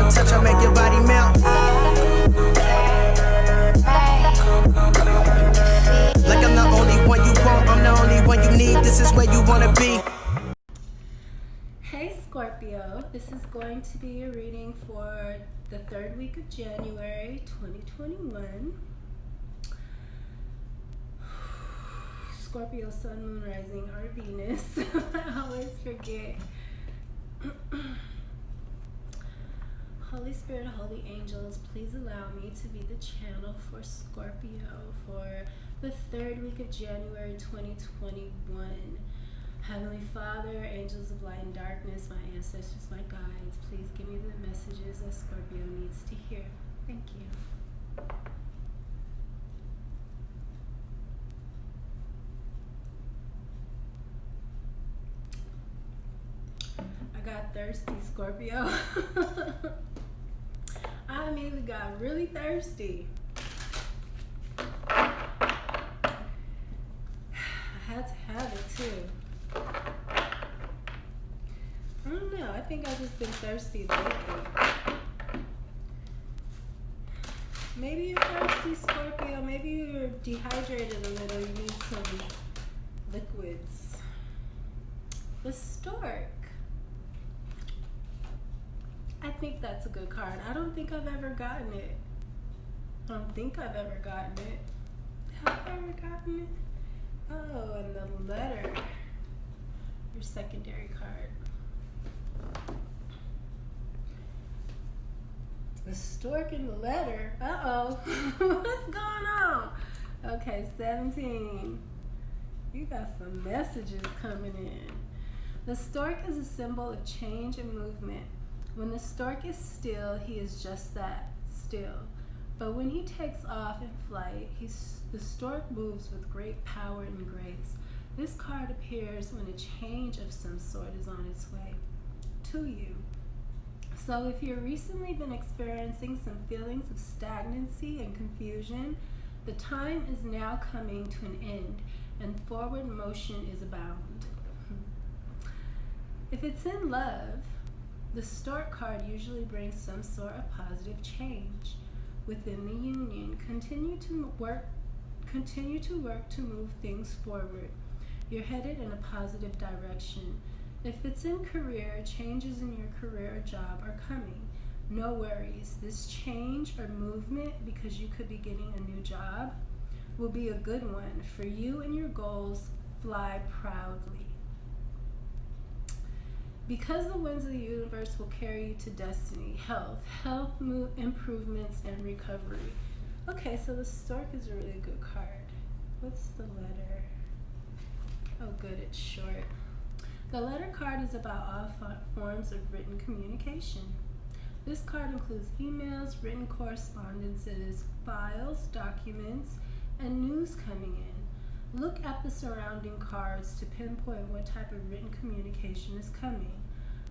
One touch, I make your body melt. Like I'm the only one you want, I'm the only one you need. This is where you wanna be. Hey Scorpio, this is going to be a reading for the third week of January 2021. Scorpio, Sun, Moon, Rising, or Venus. I always forget. Holy Spirit, Holy Angels, please allow me to be the channel for Scorpio for the third week of January 2021. Heavenly Father, angels of light and darkness, my ancestors, my guides, please give me the messages that Scorpio needs to hear. Thank you. I got thirsty, Scorpio. I immediately got really thirsty. I had to have it too. I don't know. I think I've just been thirsty lately. Maybe you're thirsty, Scorpio. Maybe you're dehydrated a little. You need some liquids. The Stork. I think that's a good card. I don't think I've ever gotten it. Have I ever gotten it? Oh, and the letter. Your secondary card. The stork in the letter. Uh-oh. What's going on? Okay, 17. You got some messages coming in. The stork is a symbol of change and movement. When the stork is still, he is just that, still. But when he takes off in flight, the stork moves with great power and grace. This card appears when a change of some sort is on its way to you. So if you've recently been experiencing some feelings of stagnancy and confusion, the time is now coming to an end, and forward motion is abound. If it's in love, the stork card usually brings some sort of positive change within the union. Continue to work to move things forward. You're headed in a positive direction. If it's in career, changes in your career or job are coming. No worries. This change or movement, because you could be getting a new job, will be a good one for you and your goals. Fly proudly. Because the winds of the universe will carry you to destiny, health, improvements, and recovery. Okay, so the stork is a really good card. What's the letter? Oh, good, it's short. The letter card is about all forms of written communication. This card includes emails, written correspondences, files, documents, and news coming in. Look at the surrounding cards to pinpoint what type of written communication is coming.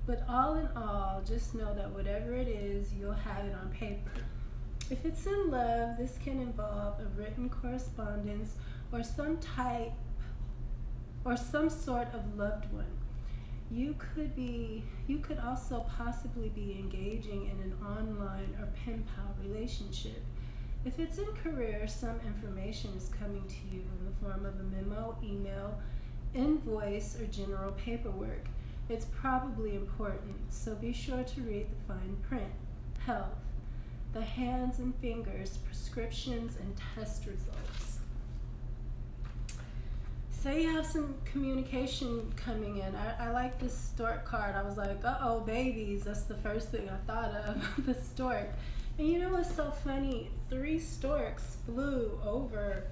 But all in all, just know that whatever it is, you'll have it on paper. If it's in love, this can involve a written correspondence or some sort of loved one. You could also possibly be engaging in an online or pen pal relationship. If it's in career, some information is coming to you in the form of a memo, email, invoice, or general paperwork. It's probably important, so be sure to read the fine print. Health, the hands and fingers, prescriptions, and test results. So you have some communication coming in. I like this stork card. I was like, uh-oh, babies. That's the first thing I thought of, the stork. And you know what's so funny? 3 storks flew over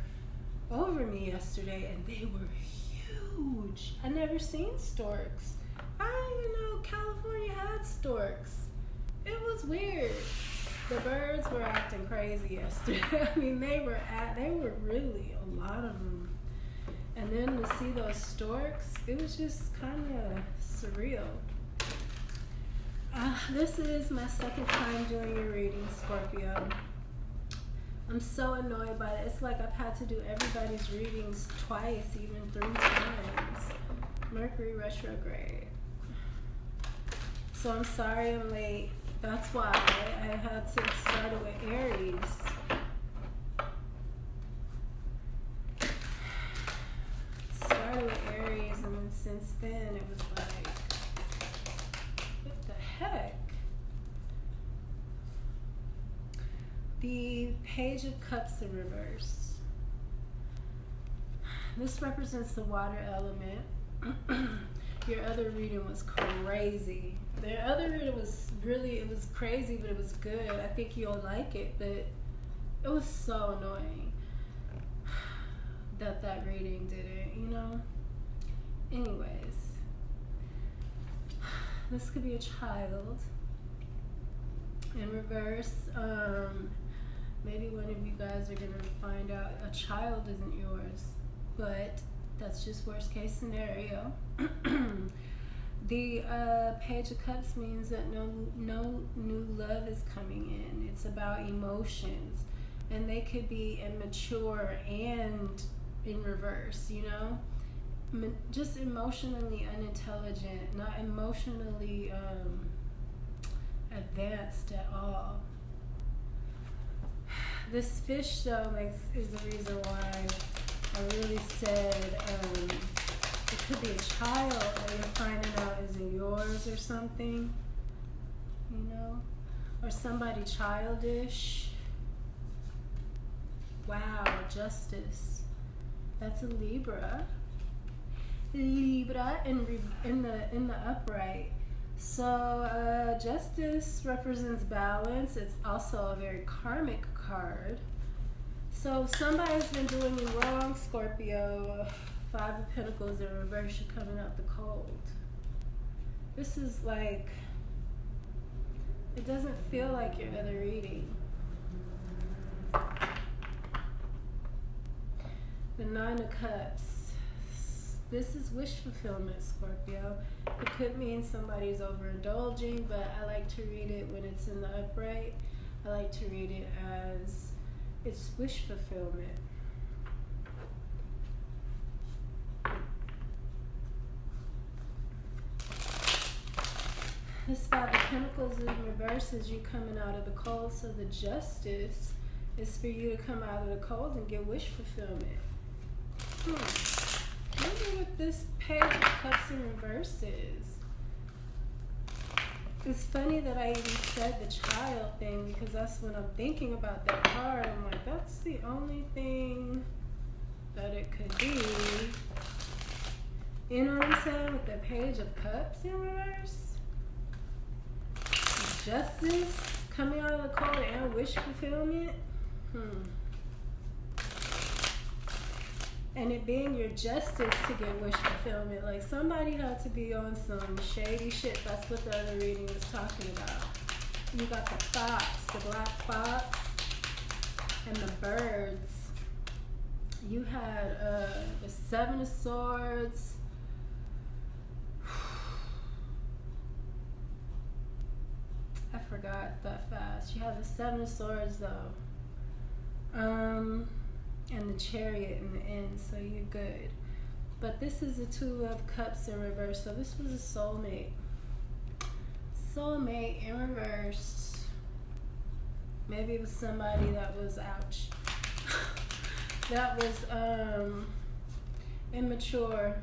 me yesterday, and they were huge. I never seen storks. I didn't even know California had storks. It was weird. The birds were acting crazy yesterday. I mean, they were really a lot of them. And then to see those storks, it was just kind of surreal. This is my second time doing your reading, Scorpio. I'm so annoyed by it. It's like I've had to do everybody's readings twice, even 3 times. Mercury retrograde. So I'm sorry I'm late. That's why I had to start it with Aries. Started with Aries, and then since then it was like, what the heck? The Page of Cups in reverse. This represents the water element. Your other reading was crazy. The other reading was really, it was crazy, but it was good. I think you'll like it, but it was so annoying that reading didn't, you know? Anyways, this could be a child in reverse. Maybe one of you guys are gonna find out a child isn't yours, but that's just worst case scenario. The Page of Cups means that no new love is coming in. It's about emotions, and they could be immature and in reverse, you know? Just emotionally unintelligent, not emotionally advanced at all. This fish though is the reason why I really said it could be a child that you're finding out isn't yours or something, you know, or somebody childish. Wow, Justice. That's a Libra. Libra in the upright. So Justice represents balance. It's also a very karmic card. So somebody's been doing you wrong, Scorpio. Five of Pentacles in reverse. You're coming out the cold. This is like, it doesn't feel like your other reading. The Nine of Cups. This is wish fulfillment, Scorpio. It could mean somebody's overindulging, but I like to read it when it's in the upright. I like to read it as it's wish fulfillment. This Five of Pentacles in reverse is you coming out of the cold, so the Justice is for you to come out of the cold and get wish fulfillment. I wonder what this Page of Cups in reverse is. It's funny that I even said the child thing, because that's when I'm thinking about that card. I'm like, that's the only thing that it could be. You know what I'm saying? With the Page of Cups in reverse. Justice coming out of the cold and wish fulfillment. And it being your justice to get wish fulfillment. Like somebody had to be on some shady shit. That's what the other reading was talking about. You got the fox, the black fox, and the birds. You had the Seven of Swords. I forgot that fast. You have the Seven of Swords though. And the Chariot in the end, so you're good. But this is the Two of Cups in reverse, so this was a soulmate. Soulmate in reverse. Maybe it was somebody that was, ouch, that was immature.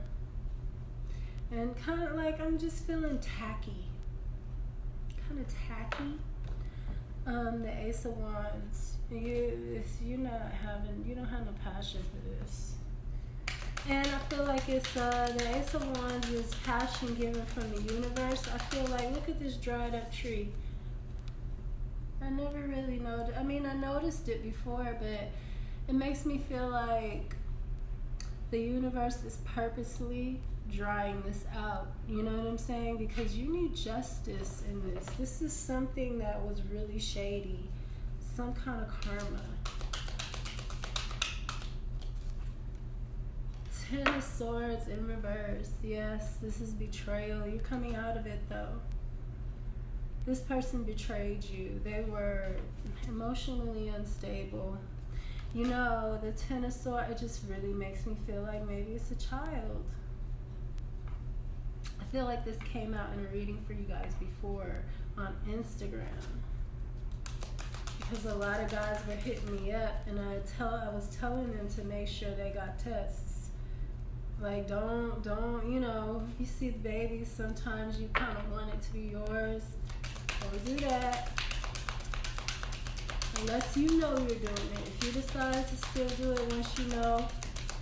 And kind of like, I'm just feeling tacky. Kind of tacky. The Ace of Wands. You don't have no passion for this. And I feel like it's the Ace of Wands is passion given from the universe. I feel like, look at this dried up tree. I never really noticed. I mean, I noticed it before, but it makes me feel like the universe is purposely drying this out. You know what I'm saying? Because you need justice in this. This is something that was really shady. Some kind of karma. Ten of Swords in reverse. Yes, this is betrayal. You're coming out of it though. This person betrayed you. They were emotionally unstable. You know, the Ten of Swords, it just really makes me feel like maybe it's a child. I feel like this came out in a reading for you guys before on Instagram, because a lot of guys were hitting me up, and I was telling them to make sure they got tests. Like, don't, you know, you see the babies, sometimes you kind of want it to be yours. Don't do that. Unless you know you're doing it. If you decide to still do it once you know,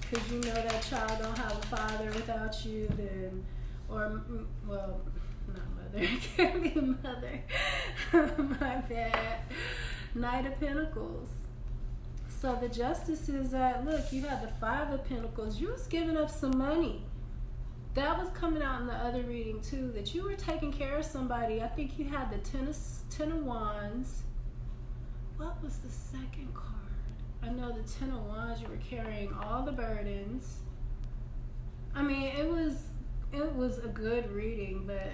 because you know that child don't have a father without you, then, or, well, not mother, it can't be mother. My bad. Knight of Pentacles. So the Justice is that, look, you had the Five of Pentacles. You was giving up some money. That was coming out in the other reading too, that you were taking care of somebody. I think you had the Ten of Wands. What was the second card? I know the Ten of Wands, you were carrying all the burdens. I mean, it was a good reading, but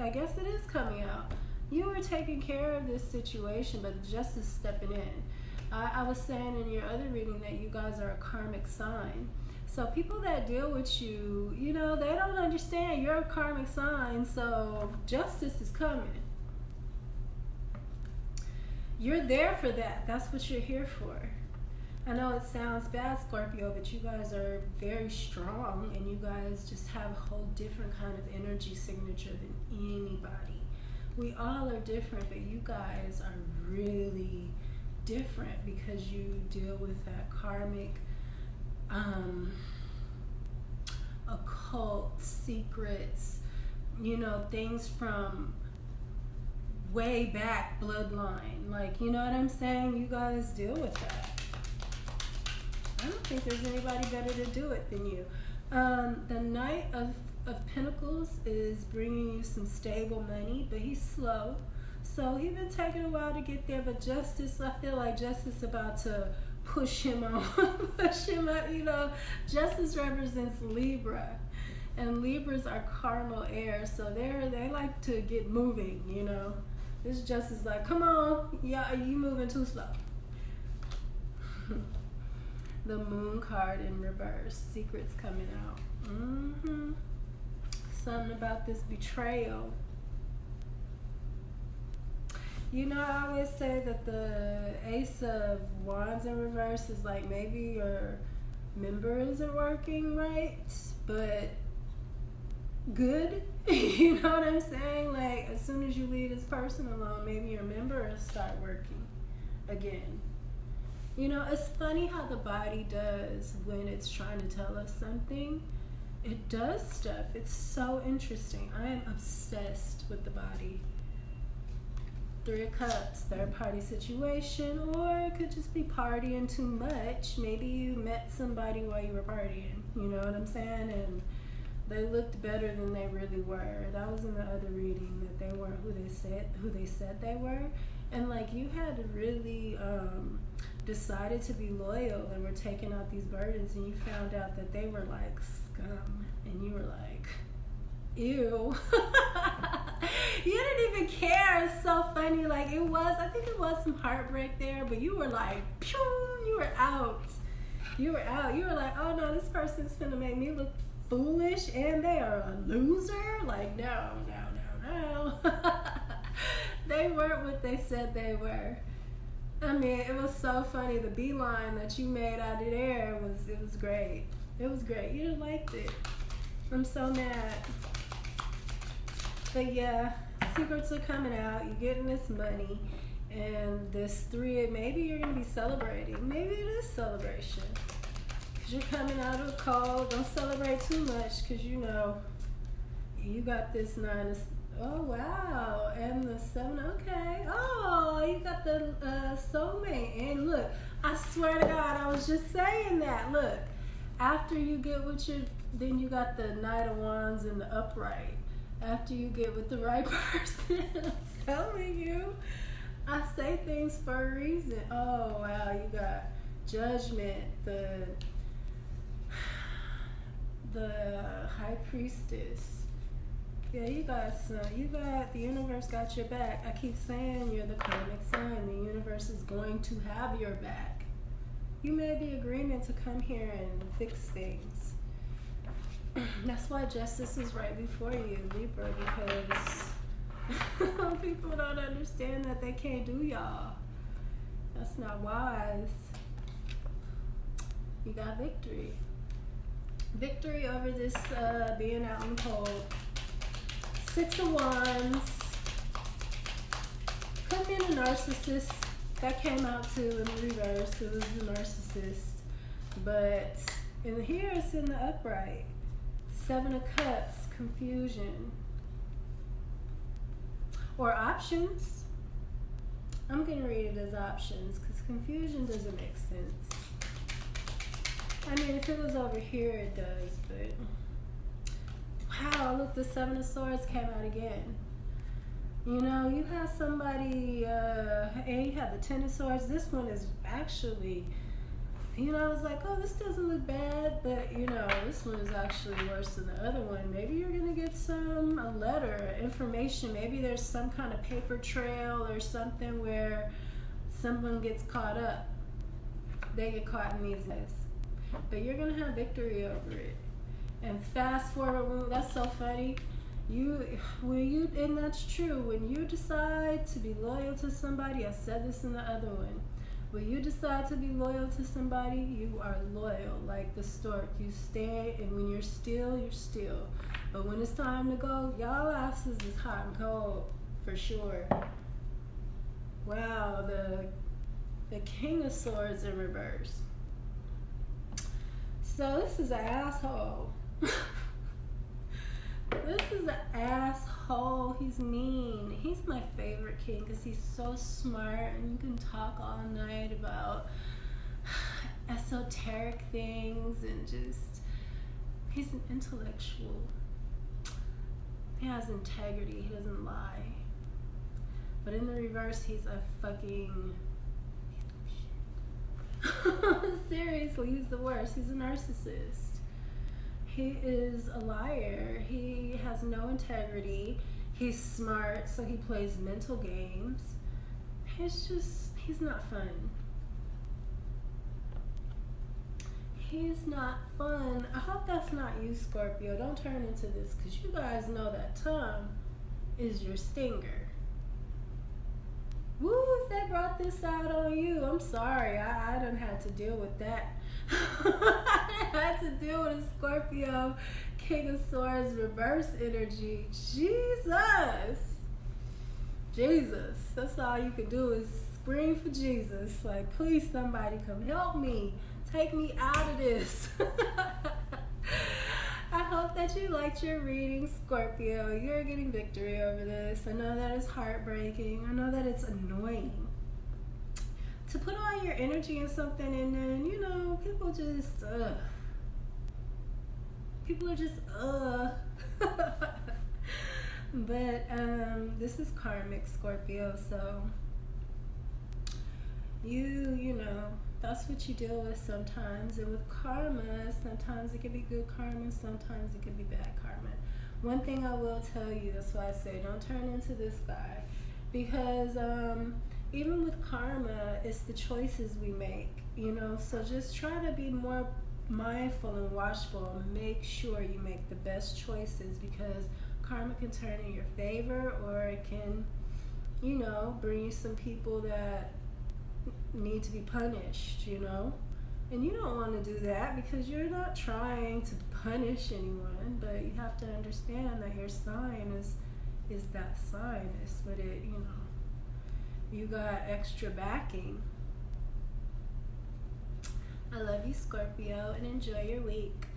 I guess it is coming out. You were taking care of this situation, but the Justice stepping in. I was saying in your other reading that you guys are a karmic sign. So people that deal with you, you know, they don't understand you're a karmic sign, so justice is coming. You're there for that. That's what you're here for. I know it sounds bad, Scorpio, but you guys are very strong, and you guys just have a whole different kind of energy signature than anybody. We all are different, but you guys are really different because you deal with that karmic, occult secrets, you know, things from way back bloodline. Like, you know what I'm saying? You guys deal with that. I don't think there's anybody better to do it than you. The Knight of Pentacles is bringing you some stable money, but he's slow. So he's been taking a while to get there, but Justice, I feel like Justice about to push him on, push him up, you know. Justice represents Libra, and Libras are cardinal air, so they like to get moving, you know. This Justice like, come on, yeah, you moving too slow. The Moon card in reverse, secrets coming out. Something about this betrayal. You know, I always say that the Ace of Wands in reverse is like maybe your member isn't working right, but good. You know what I'm saying? Like, as soon as you leave this person alone, maybe your member will start working again. You know, it's funny how the body does when it's trying to tell us something. It does stuff. It's so interesting. I am obsessed with the body. Three of Cups, third party situation, or it could just be partying too much. Maybe you met somebody while you were partying, you know what I'm saying? And they looked better than they really were. That was in the other reading, that they weren't who they said they were. And like, you had really decided to be loyal and were taking out these burdens, and you found out that they were like scum, and you were like, ew. You didn't even care. It's so funny. Like, I think it was some heartbreak there, but you were like, pew, you were out. You were out. You were like, oh no, this person's gonna make me look foolish, and they are a loser. Like, no. They weren't what they said they were. I mean, it was so funny. The beeline that you made out of there it was great. It was great. You liked it. I'm so mad. But yeah, secrets are coming out. You're getting this money, and this three, maybe you're gonna be celebrating. Maybe it is celebration, because you're coming out of a cold. Don't celebrate too much, because you know you got this 9 of, oh wow, and the 7. Okay, oh, you got the soulmate. And look, I swear to God, I was just saying that. Look, after you get with your, then you got the Knight of Wands in the upright. After you get with the right person, I'm telling you, I say things for a reason. Oh wow, you got Judgment, the High Priestess. Yeah, you got the universe got your back. I keep saying you're the karmic sign. The universe is going to have your back. You made the agreement to come here and fix things. That's why justice is right before you, Libra, because people don't understand that they can't do y'all. That's not wise. You got victory. Victory over this being out in the cold. 6 of Wands. Could be a narcissist. That came out too in the reverse. It was a narcissist. But in here it's in the upright. 7 of Cups. Confusion. Or options. I'm going to read it as options because confusion doesn't make sense. I mean, if it was over here, it does, but wow, look, the 7 of Swords came out again. You know, you have somebody, and you have the 10 of Swords. This one is actually, you know, I was like, oh, this doesn't look bad, but, you know, this one is actually worse than the other one. Maybe you're going to get a letter, information. Maybe there's some kind of paper trail or something where someone gets caught up. They get caught in these days. But you're going to have victory over it. And fast forward, that's so funny. And that's true. When you decide to be loyal to somebody, I said this in the other one. When you decide to be loyal to somebody, you are loyal. Like the stork, you stay, and when you're still, you're still. But when it's time to go, y'all asses is hot and cold, for sure. Wow, the King of Swords in reverse. So this is an asshole. This is an asshole. He's mean. He's my favorite king because he's so smart and you can talk all night about esoteric things and just, he's an intellectual. He has integrity. He doesn't lie. But in the reverse, he's a fucking, seriously, he's the worst. He's a narcissist. He is a liar. He has no integrity. He's smart, so he plays mental games. He's not fun. He's not fun. I hope that's not you, Scorpio. Don't turn into this, because you guys know that tongue is your stinger. Woo, if they brought this out on you, I'm sorry. I done had to deal with that. I had to deal with a Scorpio King of Swords reverse energy. Jesus. That's all you can do is scream for Jesus. Like, please, somebody come help me. Take me out of this. I hope that you liked your reading, Scorpio. You're getting victory over this. I know that it's heartbreaking. I know that it's annoying to put all your energy in something and then, you know, people just, people are just, But this is karmic, Scorpio, so you know, that's what you deal with sometimes. And with karma, sometimes it can be good karma, sometimes it can be bad karma. One thing I will tell you, that's why I say don't turn into this guy, because even with karma, it's the choices we make, you know. So just try to be more mindful and watchful and make sure you make the best choices, because karma can turn in your favor, or it can, you know, bring you some people that need to be punished, you know. And you don't want to do that, because you're not trying to punish anyone, but you have to understand that your sign is that sign. It's what it, you know, you got extra backing. I love you, Scorpio, and enjoy your week.